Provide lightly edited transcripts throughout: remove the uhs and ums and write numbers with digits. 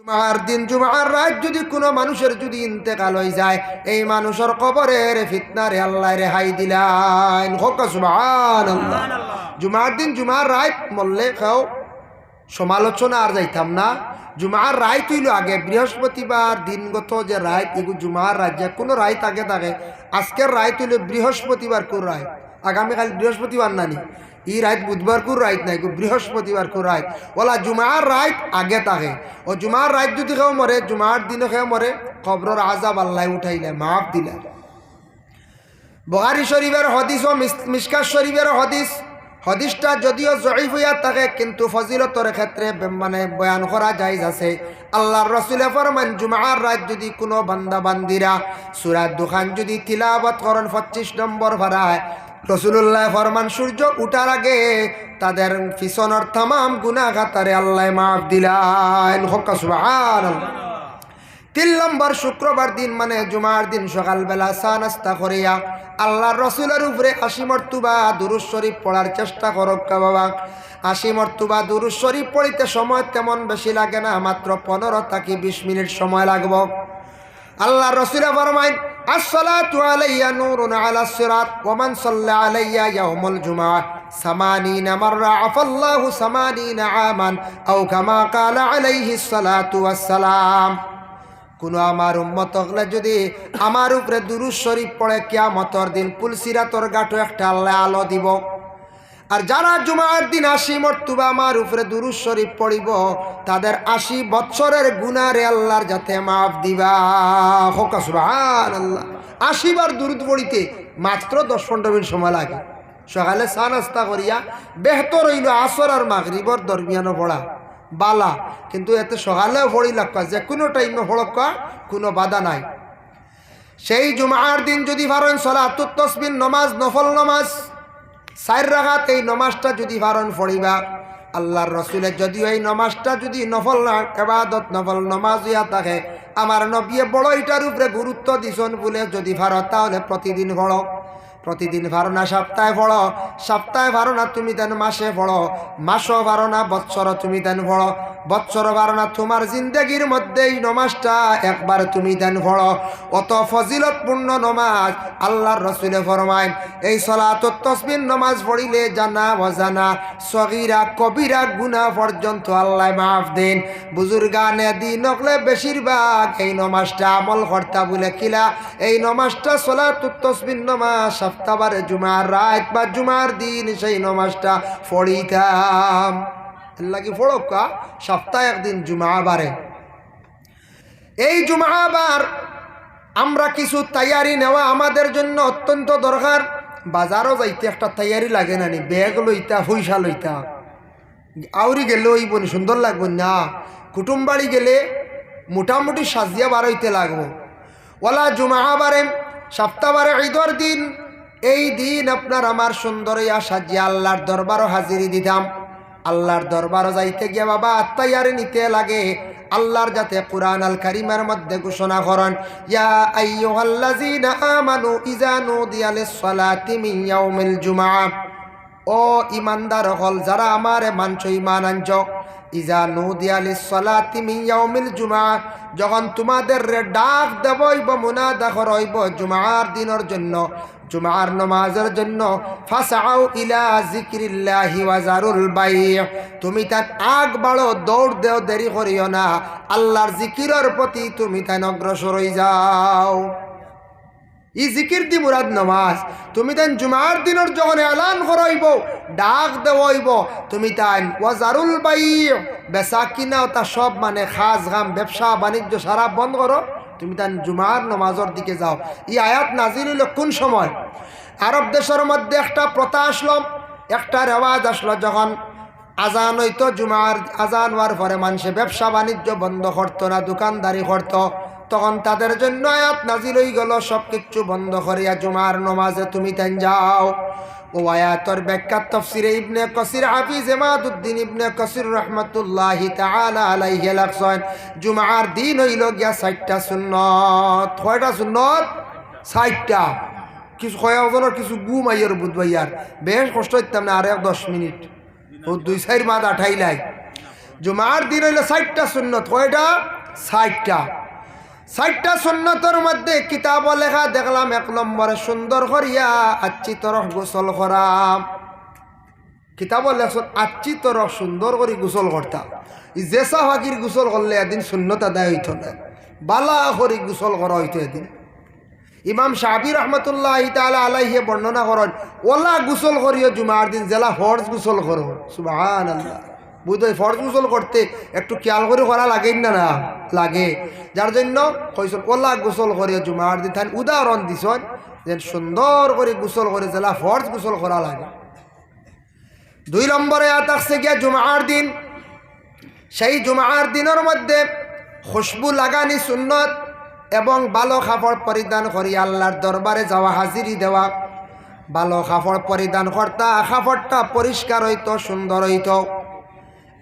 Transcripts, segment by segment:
জুমার দিন জুমার রাত যদি কোনো মানুষের যদি ইন্তেকাল হয়ে যায়, এই মানুষের কবরের ফিতনারে আল্লাহ রেহাই দিলেন। সুবহানাল্লাহ। জুমার দিন জুমার রাত মরলে কেউ সমালোচনা আর যাইতাম না। জুমার রায় তুইল আগে বৃহস্পতিবার দিনগত যে রায়, এগুলো জুমার রায় যে কোনো রায় আগে থাকে। আজকের রায় তুইল বৃহস্পতিবার কোন রায়, আগামীকাল বৃহস্পতিবার নানি ই রাত বুধবার কোন রায় নাই, বৃহস্পতিবার কোন রায় ওলা জুমার রায় আগে থাকে। ও জুমার রায় যদি কেউ মরে, জুমার দিনে কেউ মরে, কবরের আযাব আল্লাহ উঠাইলে মাফ দিলে। বুখারী শরীফের হাদিস ও মিশকাত শরীফের হাদিস, হাদিসটা যদিও জয়ীফ হইয়া থাকে কিন্তু ফজিলতের ক্ষেত্রে মানে বয়ান করা জায়েজ আছে। আল্লাহর রাসূল ফরমান, জুমার রাত যদি কোনো বান্দা বান্দিরা সূরা দুখান যদি তিলাওয়াত করেন 25 নম্বর পারায়, রাসূলুল্লাহ ফরমান সূর্য উঠার আগে তাদের পিছনের तमाम গুনাহ খাতারে আল্লাহ মাফ দিলেন। সুবহানাল্লাহ। 3 নম্বর শুক্রবার দিন মানে জুমার দিন সকালবেলা চা নাস্তা করিয়া আল্লাহর রসুলের উপরে 80 মর্তবা দুরূদ শরীফ পড়ার চেষ্টা করো বাবা। 80 মর্তবা দুরূদ শরীফ পড়িতে সময় তেমন বেশি লাগে না, মাত্র 15 থেকে 20 মিনিট সময় লাগবে। আল্লাহর রসুল ফরমায়, আসসালাতু আলাইয়া নূরুন আলা সিরাত ওয়া মান সাল্লা আলাইয়া ইয়াউমুল জুমআহ 80 মাররা আফাল্লাহু 80 আমান আও কামা ক্বালা আলাইহিস সালাতু ওয়াস সালাম। কোনো আমার উম্মত হলে যদি আমার উপরে দুরূদ শরীফ পড়ে, কিয়ামতের দিন পুলসিরাতর গাটো একটা আল্লাহ আলো দিব। আর যারা জুমার দিন 80 মর্তবা আমার উপরে দুরূদ শরীফ পড়িব, তাদের 80 বছরের গুনাহরে আল্লাহর যাতে মাফ দিবা। সুবহানাল্লাহ। 80 বার দুরূদ পড়িতে মাত্র 10-15 মিনিট সময় লাগে। সকালে চা নাস্তা করিয়া বেহতর হইল আসর আর মাগরিবর দরমিয়ানও পড়া বালা, কিন্তু এতে সকালেও পড়ি লাগা, যে কোনো টাইমে পড়কা, কোনো বাধা নাই। সেই জুমার দিন যদি পারেন সালাতুত তাসবিহ নমাজ, নফল নমাজ 4 রাকাত, এই নমাজটা যদি পারেন পড়িবা। আল্লাহর রসুলের যদিও এই নমাজটা যদি নফল ইবাদত নফল নমাজ হইয়া থাকে, আমার নবী বড় এটার উপরে গুরুত্ব দিছেন বলে যদি পারো তাহলে প্রতিদিন পড়ো। প্রতিদিন পারো না সপ্তাহে পড়ো, সপ্তাহে পারো না তুমি দেন মাসে পড়ো, মাসও পারো না বৎসর তুমি দেন পড়ো, বৎসর পারো না তোমার জিন্দগির মধ্যেই নমাজটা একবার তুমি দেন পড়ো। অত ফজিলতপূর্ণ নমাজ আল্লাহর রাসূল ফরমায়, এই সালাতুত তাসবিহ নমাজ পড়িলে জানা অজানা সগীরা কবিরা গুনাহ পর্যন্ত আল্লাহ মাফ দেন। বুজুর্গানে দিন হলে বেশিরভাগ এই নমাজটা আমল করতা বলে কিলা, এই নমাজটা সালাতুত তাসবিহ নমাজ সপ্তাহবারে জুমার রাত বা জুমার দিন সেই নমাজটা পড়িতাম। লাগি ফড়কা সপ্তাহে একদিন জুমাবারে। এই জুমাবার আমরা কিছু তৈয়ারি নেওয়া আমাদের জন্য অত্যন্ত দরকার। বাজারও যাইতে একটা তৈয়ারি লাগে না নি, ব্যাগ লইতা পয়সা লইতা, আউরি গেলে ওই বোন সুন্দর লাগবে না, কুটুম বাড়ি গেলে মোটামুটি সাজিয়া বার হইতে লাগবো। ওলা জুমাবারে সপ্তাহবারে ঈদের দিন, এই দিন আপনার আমার সুন্দর ইয়া সাজিয়া আল্লাহর দরবারও হাজিরি দিতাম। আল্লাহর দরবারও যাইতে গিয়া বাবা তৈয়ারি নিতে লাগে। আল্লাহর যাতে কুরআন আল কারীমের মধ্যে ঘোষণা করেন, ইয়া আইয়ুহাল্লাযীনা আমানু ইযা নুদিয়া লিস-সালাতি মিন ইয়াউমিল জুমআহ, ও ঈমানদার হল যারা আমারে মানছো ঈমান আনছো, ইযা নুদিয়া লিস-সালাতি মিন ইয়াউমিল জুমআহ, যখন তোমাদের ডাক দেবইব মুনাদা করইব জুমার দিনের জন্য, জুমার নামাজের জন্য, ফাসাউ ইলা যিকরিল্লাহি ওয়া যারুল বাই', তুমি তার আগ বাড়ো, দৌড় দেও, দেরি করিও না, আল্লাহর জিকিরের প্রতি তুমি তাই অগ্রসর হয়ে যাও। ই জিকির দি মুরাদ নামাজ। তুমি তাই জুমার দিনের যখন এলান করাইব, ডাক দেওয়াইব, তুমি তাই ওয়া যারুল বাই', বেচা কিনা তা সব মানে খাস গাম ব্যবসা বাণিজ্য সারা বন্ধ করো, তুমি তাই জুমার নামাজের দিকে যাও। এই আয়াত নাজিল হইল কোন সময়? আরব দেশের মধ্যে একটা প্রথা আসলো, একটা রেওয়াজ আসলো, যখন আজান হইতো, জুমার আজান হওয়ার পরে মানুষে ব্যবসা বাণিজ্য বন্ধ করতো না, দোকানদারি করতো, তখন তাদের জন্য আয়াত নাজিল হয়ে গেল, সব কিছু বন্ধ করিয়া জুমার নামাজে তুমি তাই যাও। ও আয়াতের ব্যাখ্যা তাফসীরে ইবনে কাসির হাফিজ ইমাদউদ্দিন ইবনে কাসির রাহমাতুল্লাহি তাআলা আলাইহি লেখছেন, জুমার দিন হইল গিয়া 60টা সুন্নত। কয়টা সুন্নত? 60টা। কিছু কয়েকজনের কিছু গুম আইয়ার বুধ ভাইয়ার বেশ কষ্ট হইতাম না, আরে 10 মিনিট ও 2-4 মাদ আঠাইলাই জুমার দিন হইল 60টা সুন্নত। কয়টা? 60টা সুন্নতের মধ্যে কিতাব লেখা দেখলাম 1 নম্বরে সুন্দর করিয়া আচ্ছি তরফ গোসল করা। কিতাব লেখছেন আচ্ছি তরফ সুন্দর করে গোসল করতাম। জেসা ফাঁকির গোসল করলে এদিন সুন্নত আদায় হইত না, বালা করে গোসল করা হইতো এদিন। ইমাম শাফি রহমতুল্লাহ তাআলা আলাইহি বর্ণনা করেন, ওলা গোসল করিও জুমার দিন জেলা ফরজ গোসল করো। সুবহানাল্লাহ। বুঝতে ফরজ গোসল করতে একটু খেয়াল করে করা লাগেই না? না লাগে। যার জন্য কইছেন ওলা গোসল করিও জুমার দিন। তাই উদাহরণ দিছেন যে সুন্দর করে গোসল করে জেলা ফরজ গোসল করা লাগে। 2 নম্বরে আসছে গিয়া জুমার দিন। সেই জুমার দিনের মধ্যে খুশবু লাগানি সুন্নত এবং ভালো কাপড় পরিধান করি আল্লাহর দরবারে যাওয়া, হাজিরি দেওয়া। ভালো কাপড় পরিধান করতা, কাপড়টা পরিষ্কার হইতো, সুন্দর হইতো।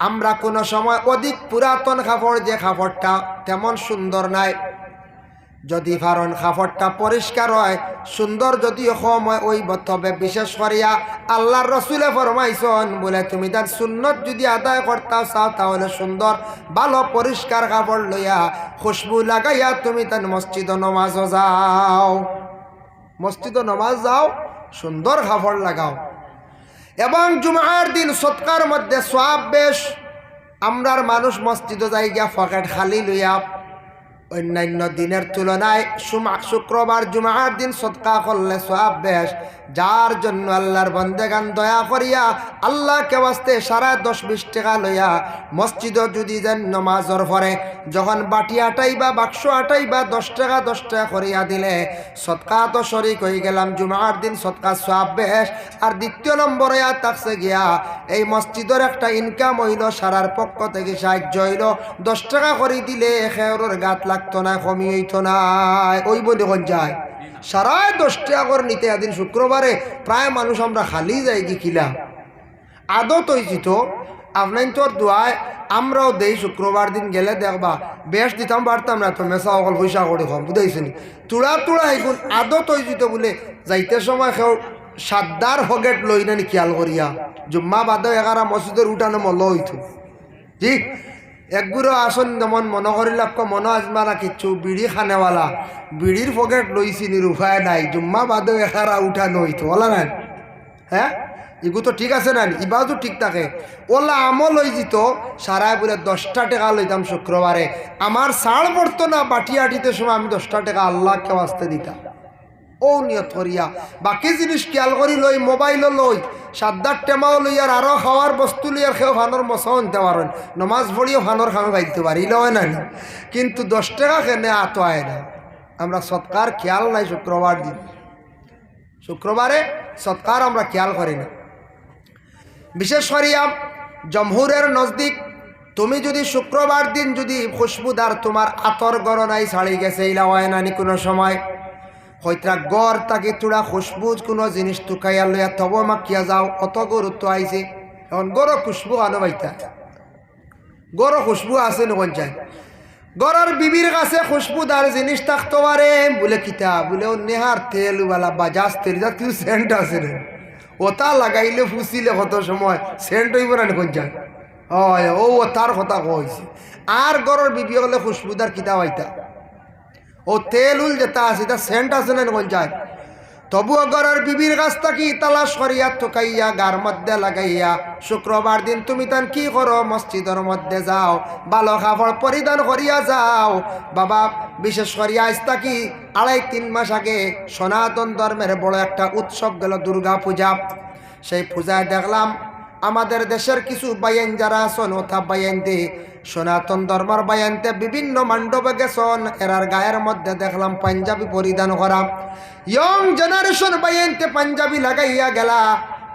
আমরা কোনো সময় অধিক পুরাতন কাপড় যে কাপড়টা তেমন সুন্দর নাই, যদি কারণ কাপড়টা পরিষ্কার হয় সুন্দর যদিও কম হয় ওই তবে বিশেষ করিয়া আল্লাহর রসুলে ফরমাইছেন বলে তুমি তার সুন্নত যদি আদায় করতে চাও তাহলে সুন্দর ভালো পরিষ্কার কাপড় লইয়া খুশবু লাগাইয়া তুমি তার মসজিদ নমাজ যাও, মসজিদ নমাজ যাও, সুন্দর কাপড় লাগাও। এবং জুমার দিন সৎকার মধ্যে সওয়াব বেশ। আমরার মানুষ মসজিদে যাই গিয়া পকেট খালি লইয়া অন্যান্য দিনের তুলনায় শুক্রবার জুমার দিন সদকা করলে সওয়াব বেশ। যার জন্য আল্লাহর বন্দেগান দয়া করিয়া আল্লাহকে ওয়াস্তে সারা 10-20 টাকা লইয়া মসজিদও যদি যেন নমাজর পরে যখন বাটি আটাই বা বাক্স আটাই বা 10 টাকা করিয়া দিলে সদকা তো শরিক হয়ে গেলাম। জুমার দিন সদকা সওয়াব বেশ। আর দ্বিতীয় নম্বরে থাকছে গিয়া এই মসজিদের একটা ইনকাম হইল, সারার পক্ষ থেকে সাহায্য হইল। 10 টাকা করে দিলে খেয়রের গাত লাগতো না, কমি হইতো না। ওই বলি কোন যায় সারায় 10 টাকা করে নিতে। এদিন শুক্রবারে প্রায় মানুষ আমরা খালি যাই কি কিলা আদত হয়েছি। তো আপনার তোর দোয়ায় আমরাও দেই শুক্রবার দিন গেলে দেখবা বেশ দিতাম পারতাম না, তো মেসা অকল পয়সা করে কম বুঝাইছি নি তুড়া এগুন আদত হয়েছি। তো বলে যাইতে সময় কেউ সাদ্দার হগেট লই না নি খেয়াল করিয়া জুম্মা বাদেও 11 মসজিদের উঠানো মল হইতো। জি একগুলো আসন যেমন মনে করিলাক মনে আজমা না কিচ্ছু বিড়ি খানেওয়ালা বিড়ির পকেট লইছি নির উপায় নাই, জুম্মা বাদেও 11 উঠানো হইতো ওলা না। হ্যাঁ এগু তো ঠিক আছে না, ইবাও ঠিক থাকে। ওলা আমল হয়ে যেত সারায় বলে 10 টাকা লইতাম শুক্রবারে। আমার ছাড় পড়তো না বাটিয়াটিতে সময় আমি 10 টাকা আল্লাহকে বাঁচতে দিতাম। ও নিয়ত করিয়া বাকি জিনিস খেয়াল করি লই, মোবাইলও লই, সাদ্দার টেমাও লই, আর আরও খাওয়ার বস্তু লই, আর খেয়েও ফানোর মশাও আনতে পারেন, নমাজ পড়িও ফানোর খামে বাইতে পারি লয় না। কিন্তু 10 টাকা কেনে আত আয় না। আমরা সৎকার খেয়াল নাই শুক্রবার দিন, শুক্রবারে সৎকার আমরা খেয়াল করি না। বিশেষ করিয়া জমহুরের নজদিক তুমি যদি শুক্রবার দিন যদি খুশবুদার তোমার আতর গরনাই ছাড়ি গেছে ইলা হয় না নি কোনো সময় হয়তো গড় তাকে তোরা খুশবুজ কোনো জিনিস টুকাইয়া লইয়া তব মাখিয়া যাও, অত গুরুত্ব আইছে। এখন গড় খুশবু আনো বাইতা গড় খুশবু আছে নকন চাই গড়ের বিবির কাছে খুশবুদার জিনিস থাকতে পারে বলে কিতা বলে ও নেহার তেলওয়ালা বাজাজ তেল যা কিছু সেন্ট আছে না ওটা লাগাইলে ফুসিলে কত সময় সেন্ট হইব না নকন চাই। হয় ও তার কথা কইছে। আর গড়ের বিবি হলে খুশবুদার কিতা হইতা ও তেল উল যেটা আছে তা সেন্ট আছে না কোন যায়। তবু ঘরের বিবির কাছ থাকি তালাশ করিয়া ঠকাইয়া গার মধ্যে লাগাইয়া শুক্রবার দিন তুমি তান কি করো মসজিদের মধ্যে যাও, ভালো কাপড় পরিধান করিয়া যাও। বাবা বিশেষ করিয়া আজ থাকি 2.5-3 মাস আগে সনাতন ধর্মের বড় একটা উৎসব গেল দুর্গা পূজা। সেই পূজায় দেখলাম আমাদের দেশের কিছু বাইন যারা আছেন ওথা বাইনতে সনাতন ধর্মের বাইনতে বিভিন্ন মণ্ডপে গেছেন, এরার গায়ের মধ্যে দেখলাম পাঞ্জাবি পরিধান করা। ইয়ং জেনারেশন বাইনতে পাঞ্জাবি লাগাইয়া গেলা,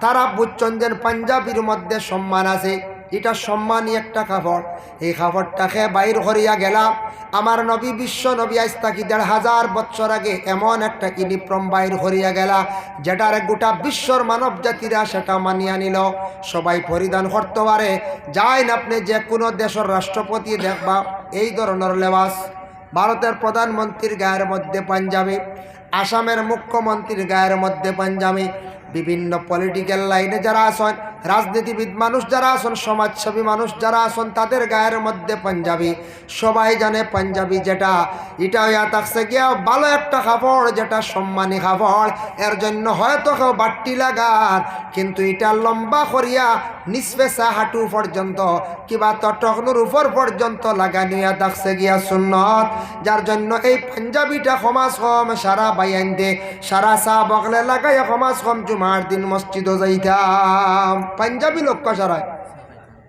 তারা বুঝছেন যে পাঞ্জাবির মধ্যে সম্মান আছে, এটা সম্মানী একটা কাপড়। এই কাপড়টাকে বাইর করিয়া গেলা। আমার নবী বিশ্ব নবী আজ থাকি 1500 বছর আগে এমন একটা ইউনিফর্ম বাইর করিয়া গেলা যেটার গোটা বিশ্বর মানব জাতিরা সেটা মানিয়া নিল, সবাই পরিধান করতে পারে। যাইন আপনি যে কোনো দেশের রাষ্ট্রপতি দেখবা এই ধরনের লেবাস। ভারতের প্রধানমন্ত্রীর গায়ের মধ্যে পাঞ্জাবি, আসামের মুখ্যমন্ত্রীর গায়ের মধ্যে পাঞ্জাবি, বিভিন্ন পলিটিক্যাল লাইনে যারা আছেন রাজনীতিবিদ মানুষ যারা আছেন, সমাজসেবী মানুষ যারা আছেন, তাদের গায়ের মধ্যে পাঞ্জাবি, সবাই জানে পাঞ্জাবি যেটা, এটা হইয়া থাকছে গিয়া ভালো একটা কাপড়, যেটা সম্মানী কাপড়। এর জন্য হয়তো কেউ বাট্টি লাগার, কিন্তু এটা লম্বা করিয়া নিসপেসা হাঁটু পর্যন্ত কিবা তটকনুর উপর পর্যন্ত লাগানিয়া থাকছে গিয়া সুন্নত। যার জন্য এই পাঞ্জাবিটা সমাজ কম সারা বাইন দে, সারা চা বকলে লাগাইয়া সমাজ কম জুমার দিন মসজিদও যাইতাম। পাঞ্জাবি লক্ষ্য সারায়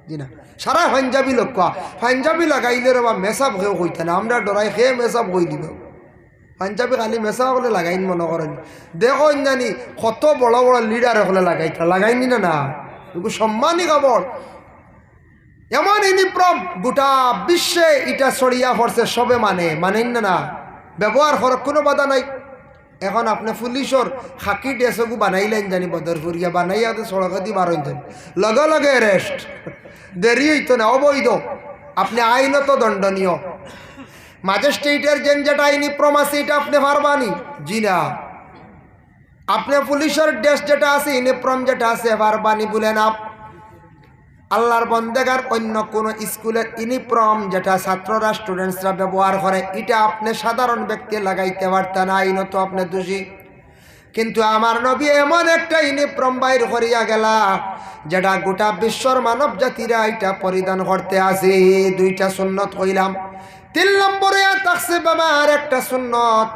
জি না, সারা পাঞ্জাবি লক্ষ্য। পাঞ্জাবি লাগাইলে রে বা মেসাব কেউ কইতে না, আমরা ডরাই খেয়ে মেসাব কই দিব। পাঞ্জাবি খালি মেসাব হলে লাগাইন মনে করেন, দেখো জানি কত বড় বড় লিডার হলে লাগাইতা, লাগাইনি না, না সম্মানী কাপড়। এমন ইউনিফর্ম গোটা বিশ্বে এটা ছড়িয়া পড়ছে, সবে মানেন না, না ব্যবহার করার কোনো বাধা নাই। এখন আপনি পুলিশর খাকি ড্রেসকু বানাইলেন জানি বদরপুরিয়া, বানাইয়া সড়কে দিয়ে বার হইতেন, লগে লগে অ্যারেস্ট, দেরি হইতো না, অবৈধ, আপনি আইনত দণ্ডনীয়। ম্যাজিস্ট্রেটের যেটা ইউনিফর্ম আছে এটা আপনি পারবানি? জি না। আপনি পুলিশের ড্রেস যেটা আছে, ইউনিফর্ম যেটা আছে, পারবানি বলে না। আল্লাহর বন্দেগার অন্য কোনো স্কুলের ইউনিফর্ম যেটা ছাত্ররা স্টুডেন্টসরা ব্যবহার করে, এটা আপনি সাধারণ ব্যক্তি লাগাইতে পারতেন, আইনত আপনি দোষী। কিন্তু আমার নবী এমন একটা ইউনিফর্ম বাইর করিয়া গেলা, যেটা গোটা বিশ্বর মানব জাতিরা এটা পরিধান করতে আসে। দুইটা সুন্নত কইলাম, 3 নম্বরে থাকছে বাবা আর একটা সুন্নত,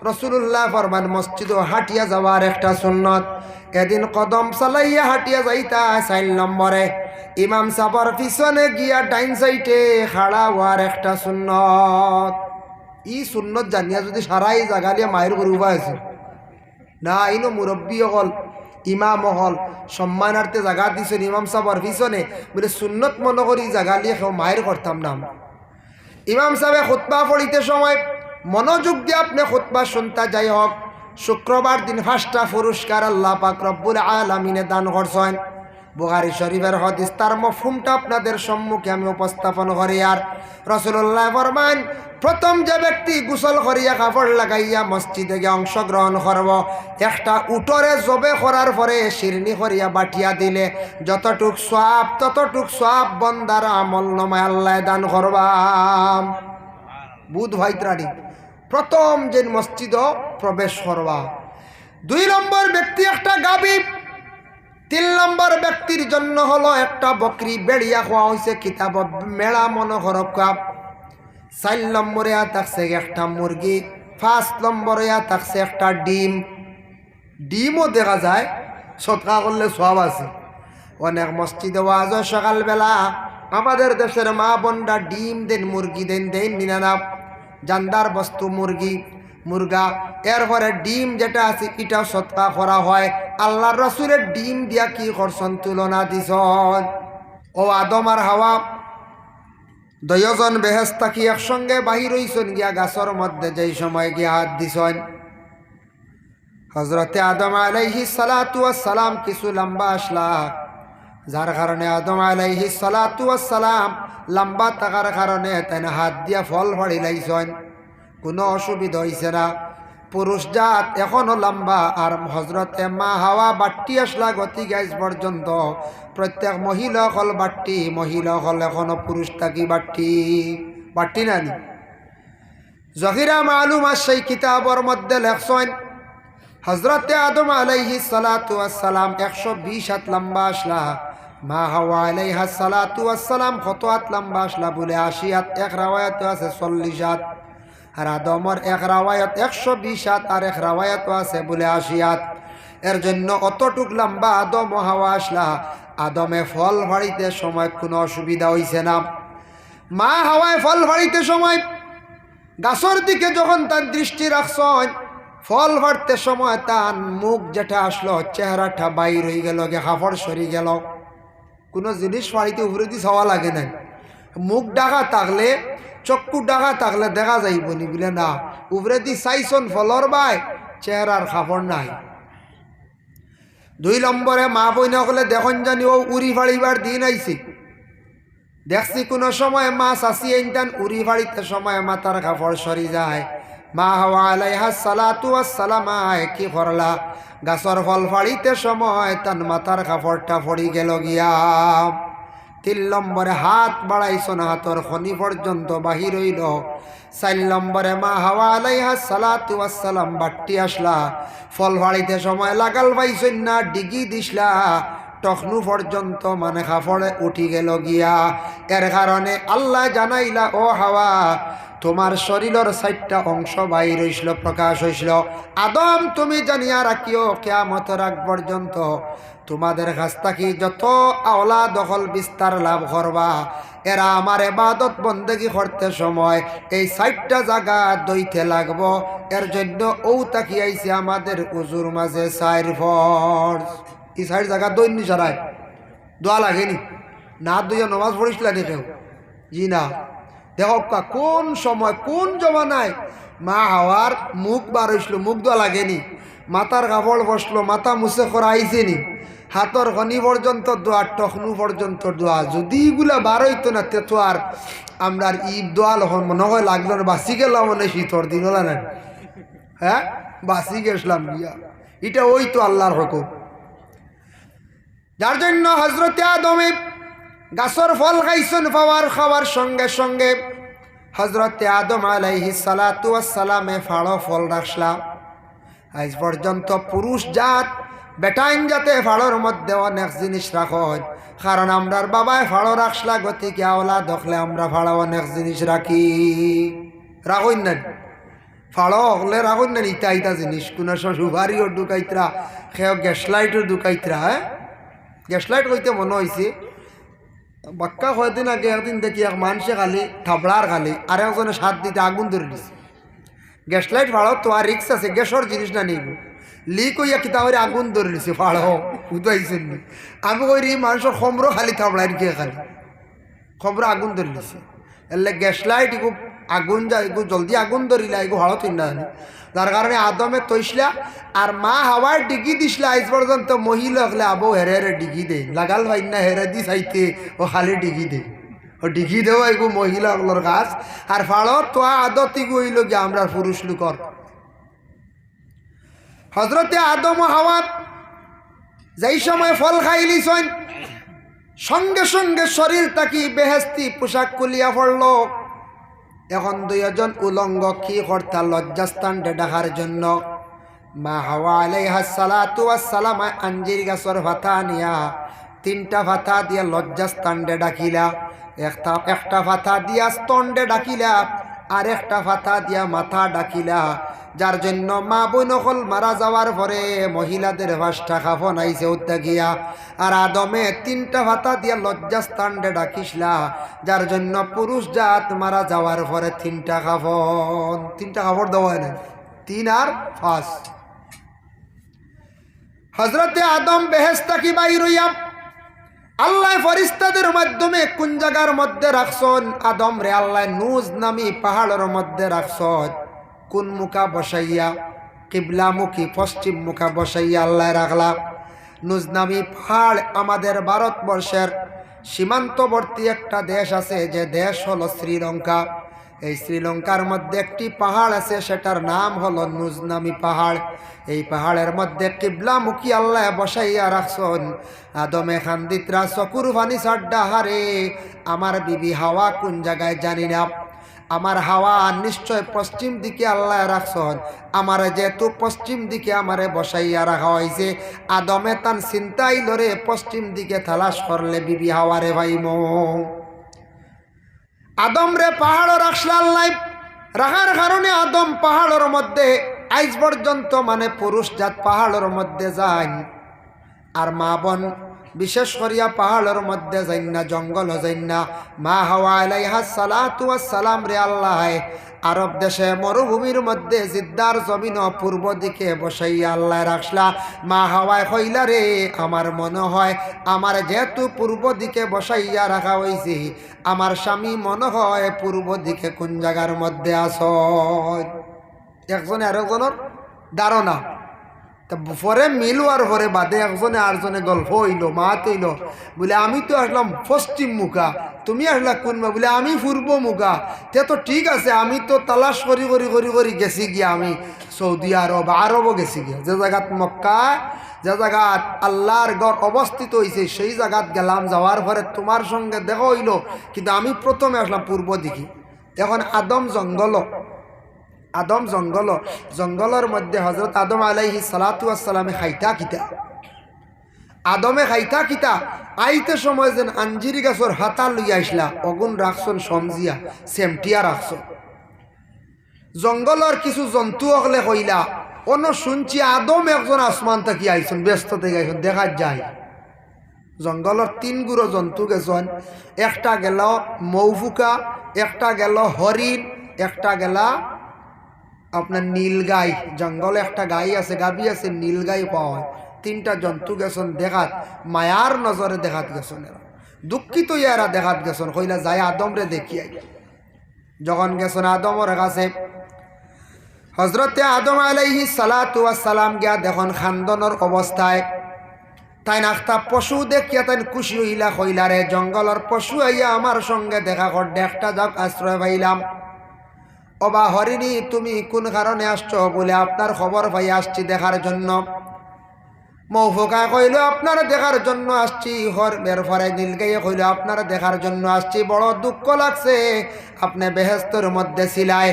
রসুল্লাহ ফরমান মসজিদও হাঁটিয়া যাওয়ার একটা সুন্নত। এদিন কদম চালাইয়া হাঁটিয়া যাইতা। 4 নম্বরে ইমাম সাহেবের পিছনে গিয়া ডাইন সাইডে খাড়া হওয়ার একটা সুন্নত। ই সুন্নত জানিয়া যদি সারাই জাগালিয়া মায়ের গরুবা আছে না, ইনো মুরব্বী হল, ইমাম হল, সম্মানার্থে জায়গা দিছেন ইমাম সাহেবের পিছনে, বলে সুন্নত মনে করি জাগালিয়া কেউ মায়ের করতাম না। ইমাম সাহেব খুতবা পড়িতে সময় মনোযোগ দিয়ে আপনি খুতবা শুনতে যাই হোক। শুক্রবার দিন 5টা পুরস্কার আল্লাহ পাক রব্বুল আলামিনে দান করছেন। বুখারী শরীফের হাদিস, তার মফহুমটা আপনাদের সম্মুখে আমি উপস্থাপন করি। আর রাসূলুল্লাহ ফরমান, প্রথম যে ব্যক্তি গোসল করিয়া কাপড় লাগাইয়া মসজিদে গিয়ে অংশগ্রহণ করব, একটা উটরে জবে করার পরে শিরনি করিয়া বাটিয়া দিলে যতটুক সওয়াব ততটুক সওয়াব বন্দার আমল নামায় আল্লাহ দান করবাম। বুধ ভাইত্রাণী প্রথম যে মসজিদ প্রবেশ করবা। 2 নম্বর ব্যক্তি একটা গাবি। 3 নম্বর ব্যক্তির জন্য হলো একটা বকরি বেড়িয়া খাওয়া হয়েছে কিতাব মেলা মনোহরকা। 4 নম্বরে থাকছে একটা মুরগি। 5 নম্বরে থাকছে একটা ডিম। ডিমও দেখা যায়, সৎকা করলে সব আছে। অনেক মসজিদে ওয়াজ সকালবেলা আমাদের দেশের মা বোনরা ডিম দেন, মুরগি দেন, দেন নিনা জানদার বস্তু মুরগি মুরগা। এরপরে ডিম যেটা আছে এটাও সৎকা করা হয়। আল্লাহর রাসূলের ডিম দিয়া কি করছেন তুলনা দিছেন। ও আদম আর হাওয়া 2 জন বেহেশত থাকি একসঙ্গে বাহির হইছেন গিয়া গাছের মধ্যে, যেই সময় গিয়া হাত দিছেন হজরতে আদম আলাইহিস সালাতু ওয়াস সালাম কিছু লম্বা আসলা, যার কারণে আদম আলাইহিস সালাতু ওয়াস সালাম লম্বা থাকার কারণে তাই হাত দিয়া ফল ফাড়ি লাইছেন, কোনো অসুবিধা হয়েছে না। পুরুষ জাত এখনো লম্বা, আর হজরতে মা হাওয়া বাট্টি আসলা গতি গাইজ পর্যন্ত প্রত্যেক মহিলা হল বাট্টি, মহিলা হল এখনো পুরুষ থাকি বাট্টি, বাট্টি নানি। জহিরা মালুম সেই কিতাবর মধ্যে লেখছেন হজরতে আদম আলাইহিস সালাতু ওয়াস সালাম 120 হাত লম্বা আসলা, মা হাওয়া আলাইহা সালাতু ওয়াস সালাম কত হাত লম্বা আসলা বলে 80 হাত। এক রাওয়ায়াত আছে 40 হাত। আর আদমর এক রাওয়ায়াত 120 হাত, আর এক রাওয়ায়াত আছে বলে 80 হাত। এর জন্য অতটুক লম্বা আদম ও হাওয়া আসলা। আদমে ফল ফাড়িতে সময় কোনো অসুবিধা হইছে না। মা হাওয়ায় ফল ফাড়িতে সময় গাছের দিকে যখন তার দৃষ্টি রাখছেন, ফল ফাড়তে সময় তার মুখ যেটা আসলো, চেহারাটা বাইর হয়ে গেল, হাফড় সরি গেল। কোনো জিনিস ফাড়িতে উপরে দিয়ে ছাওয়া লাগে না। মুখ ডাকা থাকলে, চক্ষু ডাকা থাকলে দেখা যাইব নি বলে না, উপরে দি চাইছন ফলর বাই চেহারার কাপড় নাই। 2 নম্বরে মা বইনা হলে দেখুন জানি ও উড়ি ফাড়িবার দিন আইছে। দেখছি কোনো সময় মা চাষি আনতেন উড়ি ফাড়িতে সময় মাথার কাপড় সরি যায়, মা হাওয়া আলাইহাস সালাতু ওয়াস সালাম কি করলা গাছর ফল ফাড়িতে সময় তার মাথার কাপড়টা পড়ি গেল গিয়া। 3 নম্বরে হাত বাড়াইছন হাতর খনি পর্যন্ত বাহির হইল। 4 নম্বরে মা হাওয়া আলাইহাস সালাতু ওয়াস সালাম বাট্টি আসলা ফল ফাড়িতে সময় লাগাল পাইছন না ডিগি দিসলা টখনু পর্যন্ত মানে কাপড়ে উঠি গেল গিয়া। এর কারণে আল্লাহ জানাইলা ও হাওয়া তোমার শরীরের 4টা অংশ বাইর হইছিল প্রকাশ হইছিল। আদম তুমি জানিয়া রাখিও কিয়ামতের আগ পর্যন্ত তোমাদের কাছ থেকে যত আওলা দখল বিস্তার লাভ করবা এরা আমার ইবাদত বন্দেগী করতে সময় এই 4টা জায়গা দইতে লাগবো। এর জন্য ও তাকি আইছে আমাদের উজুর মাঝে 4 ফরজ। এই 4 জায়গা দৈন্য সারায় দোয়া লাগেনি না দুইয়া নমাজ পড়িসলা নি কেউ? জি না। দেখো কোন সময় কোন জমানায় মা হাওয়ার মুখ বার হইছিল, মুখ দোয়া লাগেনি, মাথার কাপড় বসলো, মাথা মুছে করা আইসেনি, হাতর খনি পর্যন্ত দোয়া, টখনু পর্যন্ত দোয়া। যদি এগুলা বার হইতো না তে তো আর আমরা ঈদ দোয়া লখন মনে হয় লাগলো না, বাঁচি গেলাম মনে শীতর দিন হলা না, হ্যাঁ বাঁচি গেছিলাম গিয়া। এটা ওই তো আল্লাহর হুকুম। যার জন্য হজরতে আদমে গাছর ফল খাইছেন খাওয়ার সঙ্গে সঙ্গে হজরতে আদম আলাইহিস সালাতু ওয়াস সালামে ফাড়ো ফল রাখলা। আজ পর্যন্ত পুরুষ জাত বেটাইন যাতে ফাড়োর মধ্যে অনেক জিনিস রাখেন, কারণ আমরার বাবায় ফাড়ো রাখলা গতিকে আওলা দেখলে আমরা ফাড়ো অনেক জিনিস রাখি। রাখুন না ফাড়ো হলে রাখুন না ইটা ইটা জিনিস, কোনো সুপারিও ঢুকাইতরা, সেও গ্যাস লাইটও ঢুকাইতরা। হ্যাঁ গ্যাস লাইট কইতে মনে হয়েছে বাক্কা কয়েকদিন আগে একদিন দেখি এক মানুষে খালি থাবড়ার খালি আর একজনে 7 দিতে আগুন ধরে দিছে। গ্যাস লাইট ফাড়ো তো আর রিক্স আছে, গ্যাসর জিনিস না নিব লিক হইয়া কিতাবের আগুন ধরে দিছে ফাড়ো উঠাইছেন নি। আমি কই মানুষের খমরও খালি থাবড়াই কে খালি খমরও আগুন ধরে দিছে। এলে গ্যাস লাইট এগু আগুন যায় এগু জলদি আগুন ধরিলা এগু হাড়ো তিন না, যার কারণে আদমে তৈসলা আর মা হাওয়ার ডিগি দিসলা। আজ পর্যন্ত মহিলা হলে আবো হেরে হেরে ডিগি দেয়, লাগাল ভাই না হেরে দি চাইতে ও খালি ডিগি দেয়, ও ডিগি দেওয়া এগু মহিলা হলোর কাজ। আর ফাড়ো তো আদত এগু হইল গিয়ে আমরা পুরুষ লোকর। হজরতে আদম ও হাওয়া যেই সময় ফল খাইলিছেন সঙ্গে সঙ্গে শরীর তাকি বেহেস্তি পোশাক কুলিয়া পড়ল। এখন 2 জন উলঙ্গ কি করতা লজ্জাস্থান ডাকার জন্য মা হাওয়া আলাইহাস সালাতু ওয়াস সালাম আঞ্জির গাছর ভাতা নিয়া 3টা ভাতা দিয়া লজ্জাস্থানে ডাকিলা। একটা ভাতা দিয়া স্তন্ডে ডাকিলা আর একটা ভাতা দিয়া মাথা ডাকিলা। যার জন্য মা বোন হল মারা যাওয়ার পরে মহিলাদের 5টা কাফন আইছে উদ্যা গিয়া, আর আদমে 3টা ভাতা দিয়া লজ্জাস্থানে ডাকিসলা। যার জন্য পুরুষ জাত মারা যাওয়ার পরে 3টা কাফন, 3টা কাপড় দেওয়া না, 3 আর 5। হজরতে আদম বেহেশতা কি বাইর হইয়া আল্লাহ ফরিস্তাদের মাধ্যমে কোন জায়গার মধ্যে রাখছন আদম রে? আল্লাহ নুজ নামি পাহাড়ের মধ্যে রাখছন। কোন মুখা বসাইয়া? কিবলামুখী পশ্চিম মুখা বসাইয়া আল্লাহ রাখলা। নুজ নামি পাহাড় আমাদের ভারতবর্ষের সীমান্তবর্তী একটা দেশ আছে, যে দেশ হলো শ্রীলঙ্কা। এই শ্রীলঙ্কার মধ্যে একটি পাহাড় আছে, সেটার নাম হলো নুজ নামি পাহাড়। এই পাহাড়ের মধ্যে কিবলামুখী আল্লাহ বসাইয়া রাখছন। আদমে খান্দিতরা চকুর পানি সাড্ডা হারে আমার বিবি হাওয়া কোন জায়গায় জানি না, আমার হাওয়া নিশ্চয় পশ্চিম দিকে আল্লাহ রাখছন। আমার যেহেতু পশ্চিম দিকে আমারে বসাইয়া রাখা হয়েছে, আদমে তান চিন্তাই লরে পশ্চিম দিকে তালাশ করলে বিবি হাওয়ারে ভাইম। আদম রে পাহাড় রাখলা আল্লাহ, রাখার কারণে আদম পাহাড়ের মধ্যে আজ পর্যন্ত মানে পুরুষ জাত পাহাড়ের মধ্যে যায়। আর মা বোন বিশেষ করিয়া পাহাড়ের মধ্যে যাই না, জঙ্গল যাই না। মা হাওয়া আলাইহাস সালাতু ওয়াস সালাম রে আল্লাহ আরব দেশে মরুভূমির মধ্যে জিদ্দার জমিন পূর্ব দিকে বসাইয়া আল্লাহ রাখলা। মা হাওয়ায় কইলা রে আমার মনে হয় আমার যেহেতু পূর্ব দিকে বসাইয়া রাখা হয়েছে, আমার স্বামী মনে হয় পূর্ব দিকে কোন জায়গার মধ্যে আস। একজনে আরেকজনের ধারণা তা পরে মিলওয়ার পরে বাদে একজনে আরজনে গল্প হইল মাত হইল বলে আমি তো আসলাম পশ্চিম মুখা, তুমি আসলা কোন মা? বলে আমি পূর্ব মুখা। তে তো ঠিক আছে, আমি তো তালাশ করি করি করি করি গেছি গিয়া আমি সৌদি আরব আরবও গেছি গিয়া, যে জায়গাত মক্কা, যে জায়গাত আল্লাহর গড় অবস্থিত হয়েছে সেই জায়গাত গেলাম। যাওয়ার পরে তোমার সঙ্গে দেখা হইল, কিন্তু আমি প্রথমে আসলাম পূর্ব দিকে। এখন আদম জঙ্গলের মধ্যে হজরত আদম আলাইহিস সালাতু ওয়াস সালামে খাইতা কিতা, আদমে খাইতা কিতা আইতে সময় যেন আঞ্জিরি গাছর হাতা লইয়া আসলা, অগুন রাখছন সমজিয়া সেমটিয়া রাখছন। জঙ্গলের কিছু জন্তু হলে কইলা অন্য শুনছি আদম একজন আসমান থাকি আইসন, ব্যস্ত থেকে আইসন, দেখা যায় জঙ্গলের 3 গুড়ো জন্তু গেছন। একটা গেল মৌফুকা, একটা গেল হরিণ, একটা গেলা আপনার নীলগাই। জঙ্গলে একটা গাই আছে, গাবি আছে, নীলগাই পাওয়া হয়। 3টা জন্তু গেছন দেখাত, মায়ার নজরে দেখাত গেছন। এরা দুঃখিত এরা দেখাত গেছন, কইলা যাই আদমরে দেখি আই। যখন গেছন আদমর কাছে, হজরতে আদম আলাইহিস সালাতু ওয়াস সালাম গিয়া দেখুন খান্দনের অবস্থায়। তাই নাখতা পশু দেখিয়া তাই খুশি হইলা, কইলা রে জঙ্গলের পশু আইয়া আমার সঙ্গে দেখা করতে একটা যাক আশ্রয় পাইলাম। অবা হরিণী, তুমি কোন কারণে আসছো? বলে আপনার খবর পাই আসছি দেখার জন্য। মৌফুকা কইল আপনার দেখার জন্য আসছি। হরের ফরে নীলগাইয়ে কইল আপনার দেখার জন্য আসছি। বড় দুঃখ লাগছে, আপনি বেহেস্তের মধ্যে ছিলাই,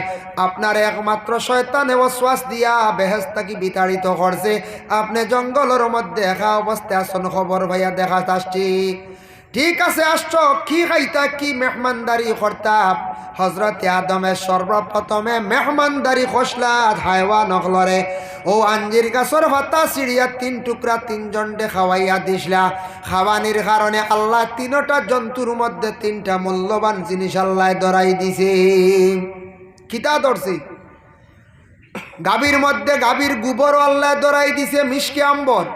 আপনার একমাত্র শয়তানে ওয়াসওয়াস দিয়া বেহেস্ত কি বিতাড়িত করছে, আপনি জঙ্গলের মধ্যে একা অবস্থায় আসন, খবর ভাইয়া দেখা আসছি। ঠিক আছে আসছো, কি খাইতা, কি মেহমানদারি করতাম? হজরতে আদমের সর্বপ্রথমে মেহমানদারি খসলা হাইওয়ান নকলরে ও আঞ্জির গাছর ভাতা সিঁড়িয়া 3 টুকরা 3 জনকে খাওয়াইয়া দিসলা। খাওয়ানির কারণে আল্লাহ 3টা জন্তুর মধ্যে 3টা মূল্যবান জিনিস আল্লাহ ধরাই দিছে। কিতা ধরছি? গাভীর মধ্যে গাভীর গোবর আল্লাহ ধরাই দিছে, মিষ্টি আম্বর।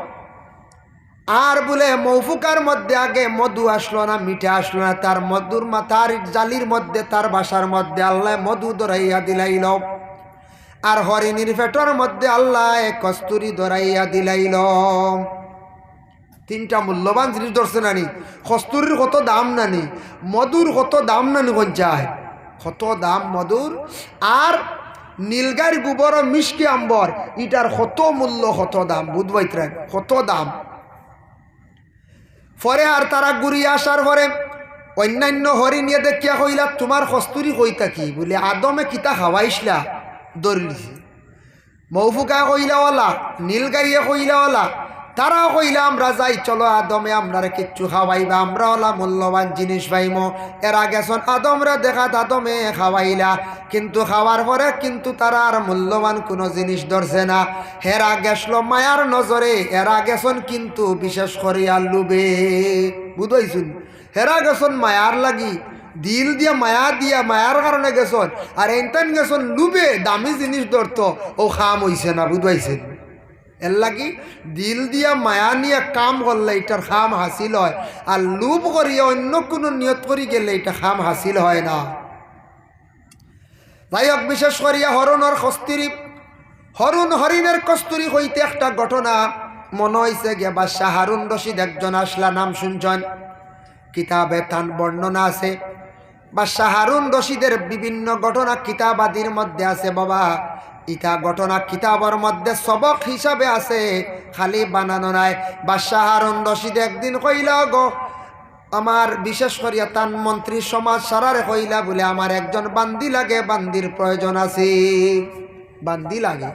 আর বলে মৌফুকার মধ্যে আগে মধু আসলো না, মিঠা আসলো না, তার মধুর মাথার জালির মধ্যে, তার বাসার মধ্যে আল্লাহ মধু ধরাইয়া দিলাইল। আর হরিণীর পেটর মধ্যে আল্লাহ কস্তুরি ধরাইয়া দিলাইল। 3টা মূল্যবান জিনিস ধরছে নানি। কস্তুরির কত দাম নানি, মধুর কত দাম নানি, পঞ্চায় কত দাম মধুর। আর নীলগাইর গোবর মিষ্টি আম্বর, ইটার কত মূল্য, কত দাম, বুধবাইত্রায় কত দাম। পরে আর তারা ঘুরিয়ে আসার পরে অন্যান্য হরিণিয়ে দেখিয়া কইলা তোমার কস্তুরি কইতা কি? বলে আদমে কিতা খাওয়াইসলা দৌড়িছে। মৌফুকা কইলা ওলা, নীলগাইয়ে কইলা ওলা, তারাও কইলা আমরা যাই, চলো আদমে আমরারে কিচ্ছু খাওয়াইবা, আমরা ওলা মূল্যবান জিনিস পাইম। এরা গেছন আদমরা দেখাত, আদমে খাওয়াইলা, কিন্তু খাওয়ার পরে কিন্তু তারা আর মূল্যবান কোনো জিনিস ধরছে না। হেরা গেছল মায়ার নজরে, এরা গেছন কিন্তু বিশেষ করিয়া লুবে, বুঝাইছুন? হেরা গেছন মায়ার লাগি, দিল দিয়া মায়া দিয়া, মায়ার কারণে গেছন। আর এনতেন গেছন লুবে, দামি জিনিস ধরত, ও খাম হইছে না, বুঝাইছেন? এর লাগি দিল দিয়া মায়া নিয়ে কাম করলে এটার খাম হাসিল হয়, আর লুপ করিয়া অন্য কোনো নিয়ত করি গেলে এটা খাম হাসিল হয় না। যাই হোক, বিশেষ করিয়া হরণের কস্তুরি, হরিণের কস্তুরি হইতে একটা ঘটনা মনে হয়েছে গে। বাদশাহ হারুন রশিদ একজন আসলা, নাম শুনছেন, কিতাবে তান বর্ণনা আছে। বাদশাহ হারুন রশিদের বিভিন্ন ঘটনা কিতাবাদির মধ্যে আছে। বাবা, ইটা ঘটনা কিতাবের মধ্যে সবক হিসাবে আছে, খালি বানানো নাই। বাদশাহ হারুন রশিদ একদিন কইলা গো, আমার বিশেষ করিয়া তান মন্ত্রী সমাজ সারারে কইলা, বলে আমার একজন বান্দি লাগে, বান্দির প্রয়োজন আছে, বান্দি লাগে।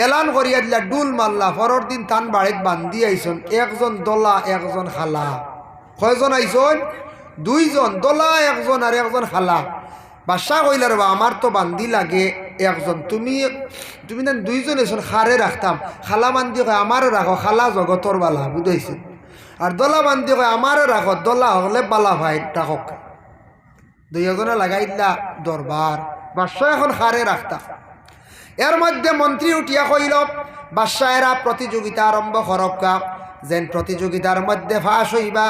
এলান করিয়া দিলা, ডুল মারলা। পরের দিন তান বাড়িত বান্দি আইসন, একজন দোলা, একজন খালা। কয়জন আইসন? 2 জন, দোলা একজন আর একজন খালা। বাদশাহ কইলা রে, আমার তো বান্দি লাগে একজন, তুমি না 2 জন এসন, খারে রাখতাম। খালা বান্দি কয় আমারে রাখো, খালা জগতর বালা, বুঝাইছে? আর দোলা বান্দি কয় আমারে রাখো, দোলা হলে বালা ভাই রাখক। 2 জনে লাগাই দিলা দরবার। বাদশাহ এখন খারে রাখতাম। এর মধ্যে মন্ত্রী উঠিয়া কইল, বাদশাহ এরা প্রতিযোগিতা আরম্ভ করক্কা, যেন প্রতিযোগিতার মধ্যে ফাঁস হইবা,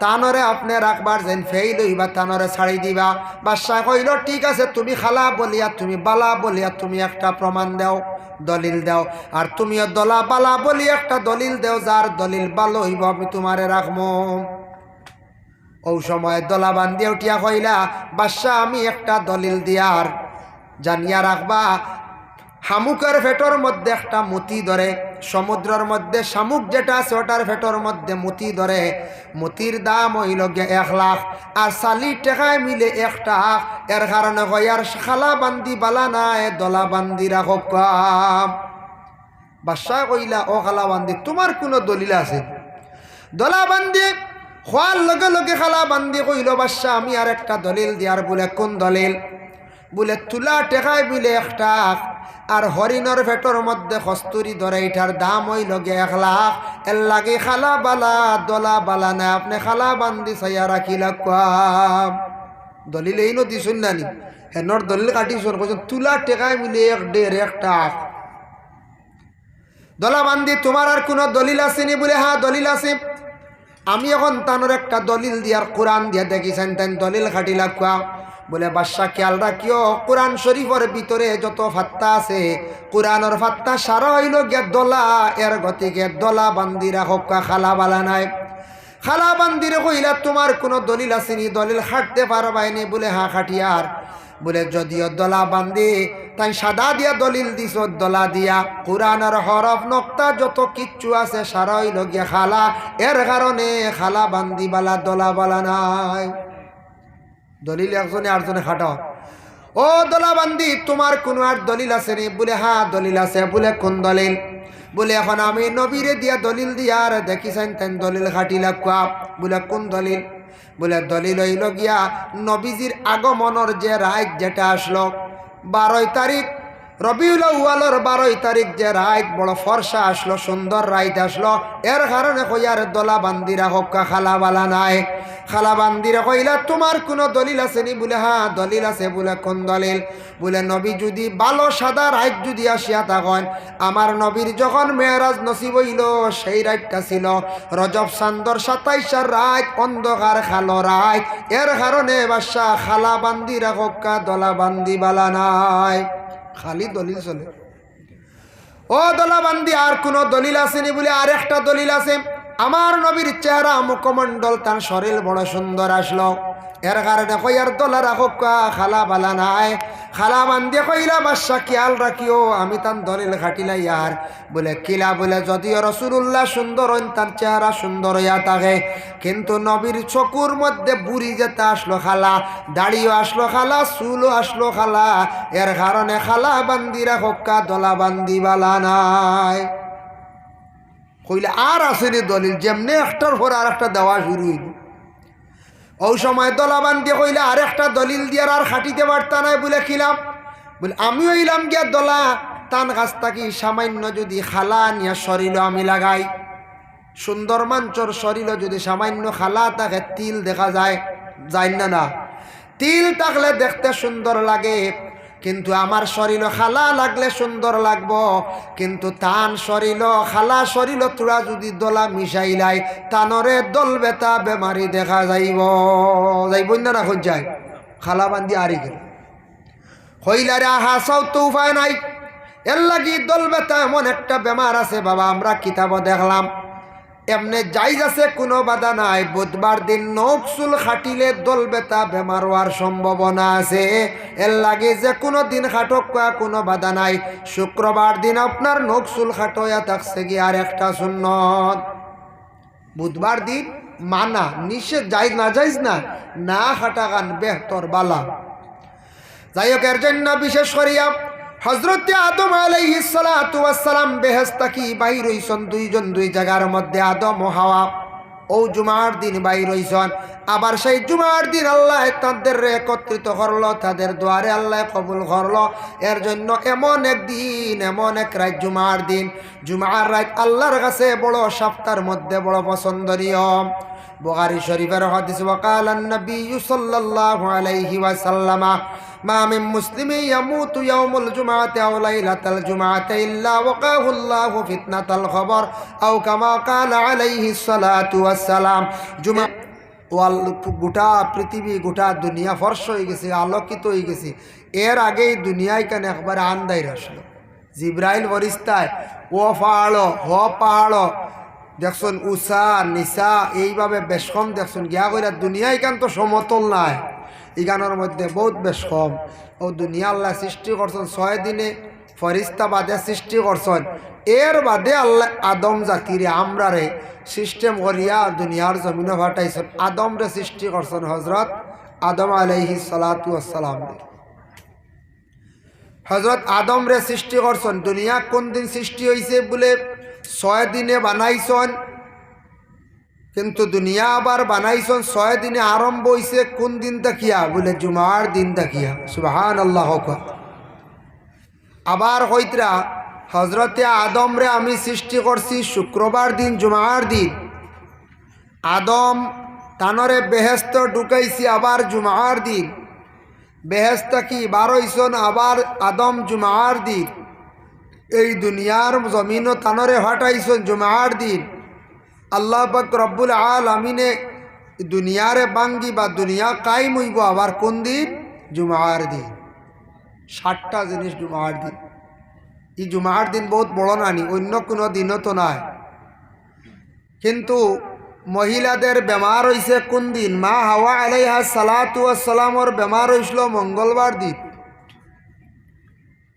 তানরে আপনি রাখবার, যেন ফেইল হইবা তানরে ছাড়ি দিবা। বাদশাহ কইল ঠিক আছে, তুমি খালা বলিয়া, তুমি বালা বলিয়া তুমি একটা প্রমাণ দাও। দলিল দাও। আর তুমিও দলা বালা বলি একটা দলিল দেও, যার দলিল ভালো হইব আমি তোমারে রাখবো। ও সময় দলা বান্ধিয়া উঠিয়া কইলা, বাদশা আমি একটা দলিল দিয়ার জানিয়া রাখবা, শামুকের ফেটর মধ্যে একটা মতি ধরে, সমুদ্রের মধ্যে শামুক যেটা আছে ওটার ফেটর মধ্যে মতি ধরে, মতির দাম হইল গে 1 লাখ, আর চালি টেকায় মিলে 1 টাকা। এর কারণে কয়ার খালা বান্দি বালা নাই, দলা বান্দি রাখো। বাদশাহ কইলা, ও খালা বান্দি তোমার কোনো দলিল আছে? দলা বান্দি খোয়ার লগে লগে খালা বান্দি কইল, বাদশাহ আমি আর একটা দলিল দিয়ার। বলে কোন দলিল? বলে তুলা টেকায় মিলে 1 টাকা, আর হরিণর ফেটর মধ্যে কস্তুরি ধরে, এটার দাম হইল গে 1 লাখ। এর লাগে খালা বালা দলা বালা না, আপনি খালা বান্দি চাইয়া রাখিলা। দলিল এই নদী শুন নানি হেনর দলিল কাটি শোন কইছেন তুলা টেকায় মিলে 1.5 টাকা। দলা বান্দি তোমার আর কোনো দলিল আসেনি? বলে হ্যাঁ দলিল আছে। আমি এখন তানোর একটা দলিল দিয়ার কোরআন দিয়া দেখিছেন, তেন দলিল খাটিলা। বলে বাদশা খেয়াল রাখিও, কোরআন শরীফের ভিতরে যত ফাত্তা আছে কোরআনের ফাত্তা সারা হইল গে দলা। এর গতিকে দলা বান্দিরা হক্কা খালা বালা নাই। খালা বান্দিরে কইলা তোমার কোনো দলিল আসেনি? দলিল খাটতে পারবাইনি? বলে হ্যাঁ খাটিয়ার। বলে যদিও দলা বান্দি তাই সাদা দিয়া দলিল দিছ, দলা দিয়া কোরআনের হরফ নক্তা যত কিচ্ছু আছে সারা হইল গিয়া খালা। এর কারণে খালা বান্দি বালা দলা বালা নাই। দলিল একজনে আরেকজনে খাটাও। ও দলা বান্দি তোমার কোনো আর দলিল আছে নি? বলে হ্যাঁ দলিল আছে। বলে কোন দলিল? বলে এখন আমি নবীরে দিয়া দলিল দিয়া আর দেখিছেন তেন দলিল খাটিলা। বলে কোন দলিল? বলে দলিল হইল গিয়া নবীজির আগমনের যে রাত যেটা আসলো 12 তারিখ রবিউল আউয়ালের 12 তারিখ যে রাত বড় ফর্সা আসলো, সুন্দর রাত আসলো। এর কারণে কইয়ার দলা বান্দিরা হক্কা খালা বালা নাই। খালা বান্দিরা কইলা তোমার কোনো দলিল আসেনি? বলে হ্যাঁ দলিল আছে। বলে কোন দলিল? বলে নবী যদি ভালো সাদা রাত যদি আসিয়া থাকেন, আমার নবীর যখন মেরাজ নসিব হইল সেই রাতটা ছিল রজব চান্দর 27 রাত, অন্ধকার খালো রাত। এর কারণে বাদশা খালা বান্দিরা হক্কা দলা বান্দি বালা নাই। খালি দলিল চলে। ও দলা বান্দি আর কোন দলিল আসেনি? বলে আর একটা দলিল আছে। আমার নবীর চেহারা মুখমণ্ডল তার শরীর বড় সুন্দর আসলো। এর কারণে কইয়ার দলা রাখো খালা বালা নাই। খালা বান্দি কইলা বাদশা খেয়াল রাখিও আমি তার দলিল খাটিলা ইয়ার। বলে কিলা? বলে যদিও রাসূলুল্লাহ সুন্দর হইন, তার চেহারা সুন্দর হইয়া থাকে, কিন্তু নবীর চকুর মধ্যে বুড়ি যেতে আসলো খালা, দাড়িও আসলো খালা, চুলও আসলো খালা। এর কারণে খালা বান্দিরা হক্কা দলা বান্দি বালা নাই। কইলে আর আসেনি দলিল? যেমনি একটার পর আর একটা দেওয়া শুরু হইল। ওই সময় দলা বান্দি কইলে আর একটা দলিল দিয়ার আর খাটিতে পারতা নাই। বলে খিলাম? বলে আমি হইলাম গিয়া দলা তান গাছ থাকি সামান্য যদি খালা নিয়া শরীর আমি লাগাই, সুন্দর মাঞ্চর শরীর যদি সামান্য খালা থাকে, তিল দেখা যায় যায় না? না, তিল থাকলে দেখতে সুন্দর লাগে, কিন্তু আমার শরীর খালা লাগলে সুন্দর লাগবো। কিন্তু তান শরীর খালা শরীর তোরা যদি দলা মিশাইলাই, তানরে দল বেতা বেমারি দেখা যাইব না? না যায় খালা বান্দি আরি গেল। হইলারে আহা চাও তো উপায় নাই। এর লাগি দল বেতা এমন একটা বেমার আছে বাবা, আমরা কিতাব দেখলাম এমনি যাই আছে, কোনো বাধা নাই। বুধবার দিন নখচুল খাটিলে দল বেতা বেমার হওয়ার সম্ভাবনা আছে। এর লাগে যে কোনো দিন খাটক কোনো বাধা নাই। শুক্রবার দিন আপনার নখচুল খাটোয়া থাকছে কি আর একটা সুন্নত। বুধবার দিন মানা নিষেধ, যাইজ না যাইজ না, না খাটা গান বেহতর বালা। যাই হোক, এর জন্য বিশেষ করিয়া হযরত আদম আলাইহিস সালাতু ওয়াস সালাম বেহেশত কি বাইর হইছেন দুইজন, দুই জায়গার মধ্যে আদম ও হাওয়া। ও জুমার দিন বাইর হইছেন। আবার সেই জুমার দিন আল্লাহ তাদের একত্রিত করলো, তাদের দুয়ারে আল্লাহ কবুল করলো। এর জন্য এমন একদিন, এমন এক রাত, জুমার দিন, জুমার রাত আল্লাহর কাছে বড় সপ্তাহের মধ্যে বড় পছন্দনীয়। বুখারী শরীফের হাদিস, ওয়াকালান নবী সাল্লাল্লাহু আলাইহি ওয়াসাল্লাম মা মিন মুসলিমিন ইয়ামুতু ইয়াউমুল জুমআতি আও লাইলাতাল জুমআতি ইল্লা ওয়াকাহুল্লাহু ফিতনাতাল খবর আও কামা ক্বালা আলাইহিস সালাতু ওয়াসসালাম। জুমা ওয়াল গোটা পৃথিবী, গোটা দুনিয়া ফর্শ হয়ে গেছে, আলোকিত হয়ে গেছে। এর আগেই দুনিয়ায় কেন একবার আন্দাইর আসলো। জিব্রাইল ফরিস্তায় ও পাহাড় হ পাহাড় দেখছুন উষা নিশা এইভাবে বেশকম দেখছুন গিয়া কইরা দুনিয়া ইকান তো সমতল নাই, ইগানোর মধ্যে বহুত বেশকম। ও দুনিয়া আল্লাহ সৃষ্টি করছেন 6 দিনে, ফরিস্তা বাদে সৃষ্টি করছেন, এর বাদে আল্লাহ আদম জাতিরে আমরারে সিস্টেম করিয়া দুনিয়ার জমিনে ফাটাইছেন। আদমরে সৃষ্টি করছেন হজরত আদম আলাইহিস সালাতু ওয়াসসালাম। হজরত আদমরে সৃষ্টি করছেন। দুনিয়া কোন দিন সৃষ্টি হয়েছে বলে 6 দিনে বানাইছেন, কিন্তু দুনিয়া আবার বানাইছেন 6 দিনে আরম্ভ হয়েছে কোন দিন তাকিয়া বলে জুমার দিন তাকিয়া। সুবহানাল্লাহ। আবার হইতরা হজরতে আদমরে আমি সৃষ্টি করছি শুক্রবার দিন জুমার দিন। আদম তানরে বেহেস্ত ঢুকাইছি আবার জুমার দিন। বেহেস্ত কি বারইছন আবার আদম জুমার দিন। এই দুনিয়ার জমিনও তানরে ফাটাইছন জুমার দিন। আল্লাহ পাক রব্বুল আলামিনে দুনিয়ারে বাঙ্গি বা দুনিয়া কায়েম হইব আবার কোন দিন? জুমার দিন। 7টা জিনিস জুমার দিন। এই জুমার দিন বহুত বড় নানি, অন্য কোনো দিনও তো নাই। কিন্তু মহিলাদের বেমার হয়েছে কোন দিন? মা হাওয়া আলাইহা সালাতু ওয়াসসালামর বেমার হয়েছিল মঙ্গলবার দিন।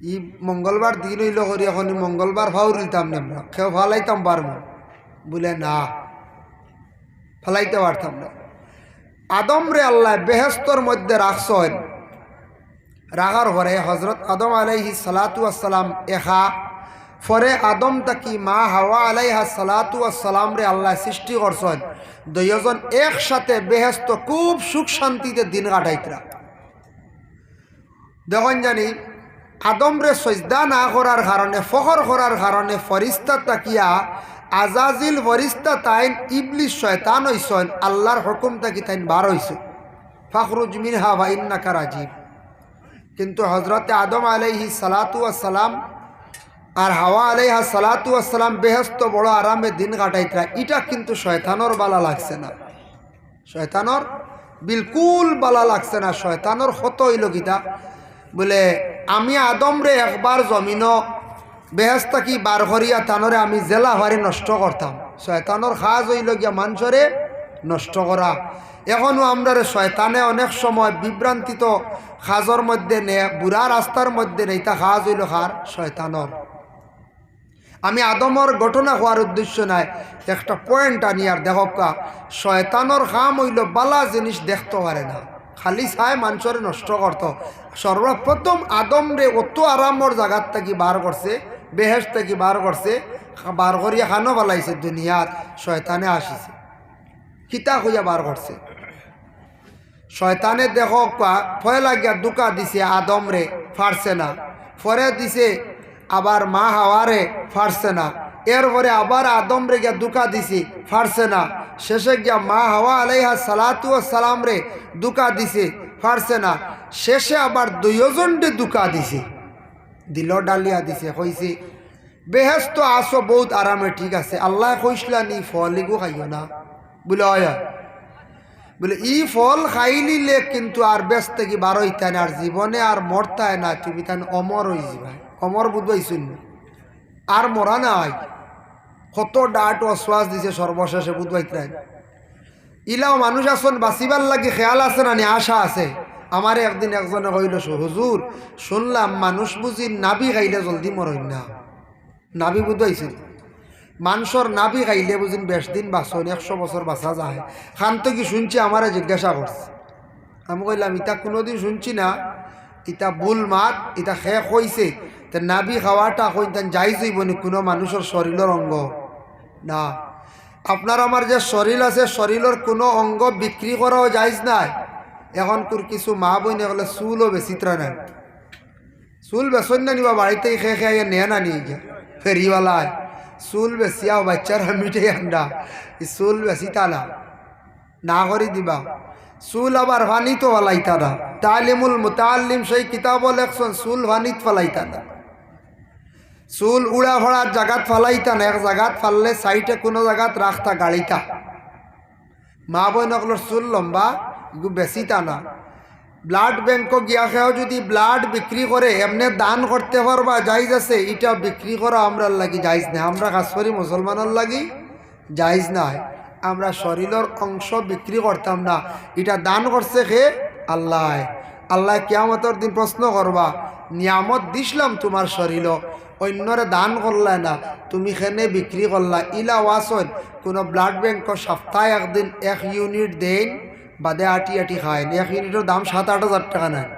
ই মঙ্গলবার দিন হইল করি এখন মঙ্গলবার ফাউরিতাম না, আমরা কেউ ফালাইতাম পারবো বলে না, ফালাইতে পারতাম না। আদমরে আল্লাহ বেহেস্তর মধ্যে রাখছেন। রাখার পরে হজরত আদম আলাইহিস সালাতু ওয়াসসালাম এখা পরে আদম তাকি মা হাওয়া আলাইহা সালাতু ওয়াসসালাম রে আল্লাহ সৃষ্টি করছেন। দুইজন একসাথে বেহেস্ত খুব সুখ শান্তিতে দিন কাটাইতরা। দেখুন জানি আদম রে সজদা না করার কারণে, ফখর করার কারণে ফরিস্তা তাকিয়া আজাজিল ফরিস্তা তাইন ইবলিস শয়তান হইছেন, আল্লাহর হুকুম তাকি তাইন বার হইছে ফাখরুজ মিনহা ওয়া ইন্নাকা রাজিব। কিন্তু হজরতে আদম আলাইহিস সালাতু ওয়াসসালাম আর হাওয়া আলাইহা সালাতু ওয়াসসালাম বেহেস্ত বড় আরামে দিন কাটাইতরা। এটা কিন্তু শয়তানর বালা লাগছে না, শয়তানর বিলকুল বালা লাগছে না। শয়তানর হত হইল গীতা বলে আমি আদমরে একবার জমিন বেহেস্ত কি বার করিয়া তানরে আমি জেলা হারি নষ্ট করতাম। শয়তানর খাজ হইল গিয়া মানুষরে নষ্ট করা। এখনও আমরা শয়তানে অনেক সময় বিভ্রান্তিত খাজর মধ্যে নে, বুড়া রাস্তার মধ্যে নেই, তা খাজ হইল খার শয়তানর। আমি আদমর ঘটনা হওয়ার উদ্দেশ্য নাই, একটা পয়েন্ট আনি আর দেখকা শয়তানর খাম হইল বালা জিনিস দেখতে পারে না, খালি চায় মানুষরে নষ্ট করত। সর্বপ্রথম আদম রে অত আরামর জায়গার থেকে বার করছে, বেহেশ থেকে বার করছে, বার করিয়া খানো বালাইছে দুনিয়ার। শয়তানে আসিছে কিতা হইয়া বার করছে। শয়তানে দেখো ভয় লাগিয়া দুকা দিছে আদম রে, ফারছে না। পরে দিছে আবার মা হাওয়ারে, ফারছে না। এরপরে আবার আদম রে গিয়া দুকা দিছে, ফারছে না। শেষে গিয়া মা হাওয়া আলাইহা সালাতু ওয়াসসালাম রে দুকা দিছে, ফারছে না। শেষে আবার দুইজনকে দুকা দিছে, দিল ডালিয়া দিছে, কইছে বেহেস্ত আসো বহুত আরামে, ঠিক আছে, আল্লাহ কইসলা নি ফলিগো খাইও না বলে হয় বলে ই ফল খাইলিলে কিন্তু আর ব্যস্ত কি বার হইতে না, আর জীবনে আর মরতায় না, তুমি তাই অমর হয়ে যাবাই। অমর বুঝবাইছুন আর মরা নাই, কত ডাট অশ্বাস দিছে সর্বশেষে বুঝবাইতে। ইলাও মানুষ আসন বাঁচিবার লাগে খেয়াল আছে না নি, আশা আছে। আমার একদিন একজনে কইল হুজুর শুনলাম মানুষ বুঝি নাবি খাইলে জলদি মরই না। নাবি বুঝবাইছিল মানুষের নাবি খাইলে বুঝিন বেশ দিন বাঁচন, 100 বছর বাঁচা যায়। খান তো কি শুনছি আমারে জিজ্ঞাসা করছে। আমি কইলাম ইটা কোনোদিন শুনছি না, ইটা ভুল মাত, ইটা শেষ হয়েছে। তো নাবি খাওয়াটা কইতেন যাই যাইব নি কোনো মানুষের শরীরের অঙ্গ না। আপনার আমার যে শরীর আছে, শরীরের কোনো অঙ্গ বিক্রি করাও যাইজ নাই। এখন কিছু মা বই হলে চুলও বেচিত্রা নেন, চুল বেচন না নিবা বাড়িতে খেয়ে খেয়ে নেয় না নিয়ে গিয়া ফেরিওয়ালায় চুল বেচিয়াও বাচ্চারা মিঠে আন্ডা, চুল বেচিতা না করি দিবা। চুল আবার ভানিত ফেলাইতা না। তালিমুল মুতাল্লিম সেই কিতাব লেখছেন চুল ভানিত ফেলাইতা না, চুল উড়া ভরার জায়গাত ফেলাইতা না। এক জায়গাত ফাললে সাইডে কোনো জায়গাত রাখতা গাড়িতা। মা বই নকলোর চুল লম্বা এগু বেচিতা না। ব্লাড ব্যাংক গিয়া খেয়েও যদি ব্লাড বিক্রি করে এমনি দান করতে পারবা জাইজ আছে, এটা বিক্রি করা আমরা লাগি জাইজ নাই। আমরা কাজ করি মুসলমানের লাগি জাইজ নাই। আমরা শরীরের অংশ বিক্রি করতাম না, এটা দান করছে খে আল্লাহ। আল্লাহ কিয়ামতের দিন প্রশ্ন করবা, নিয়ামত দিছিলাম তোমার শরীর, অন্যরে দান করলা না, তুমি খেনে বিক্রি করলা। ইলা ওয়াসন কোনো ব্লাড ব্যাংক সপ্তাহে একদিন 1 ইউনিট দেন, বাদে আটি খায়। 1 ইউনিটের দাম 7-8 হাজার টাকা নেয়,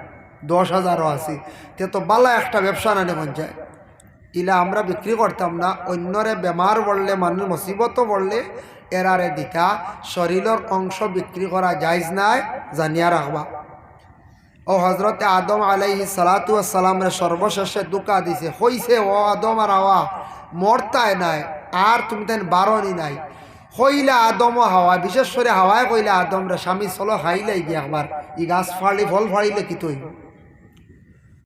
10,000ও আছে। তে তো বালা একটা ব্যবসা না নেমন যায়। ইলা আমরা বিক্রি করতাম না, অন্যরে বেমার পড়লে, মানুষ মুসিবতও পড়লে এরারে দিতা। শরীরের অংশ বিক্রি করা জায়জ নাই, জানিয়া রাখবা। ও হজরতে আদম আলাইহিস সালাতু ওয়াস সালামের সর্বশেষে দুকা দিছে, হইছে ও আদম আর হাওয়া মরতায় নাই, আর তুমি তেন বারণই নাই। কইলা আদম ও হাওয়া, বিশেষ করে হাওয়ায় কইলা আদম রে, স্বামী চলো খাইলাই গিয়ে একবার, ই গাছ ফাড়ি ফল ফাড়িলে কি তৈব।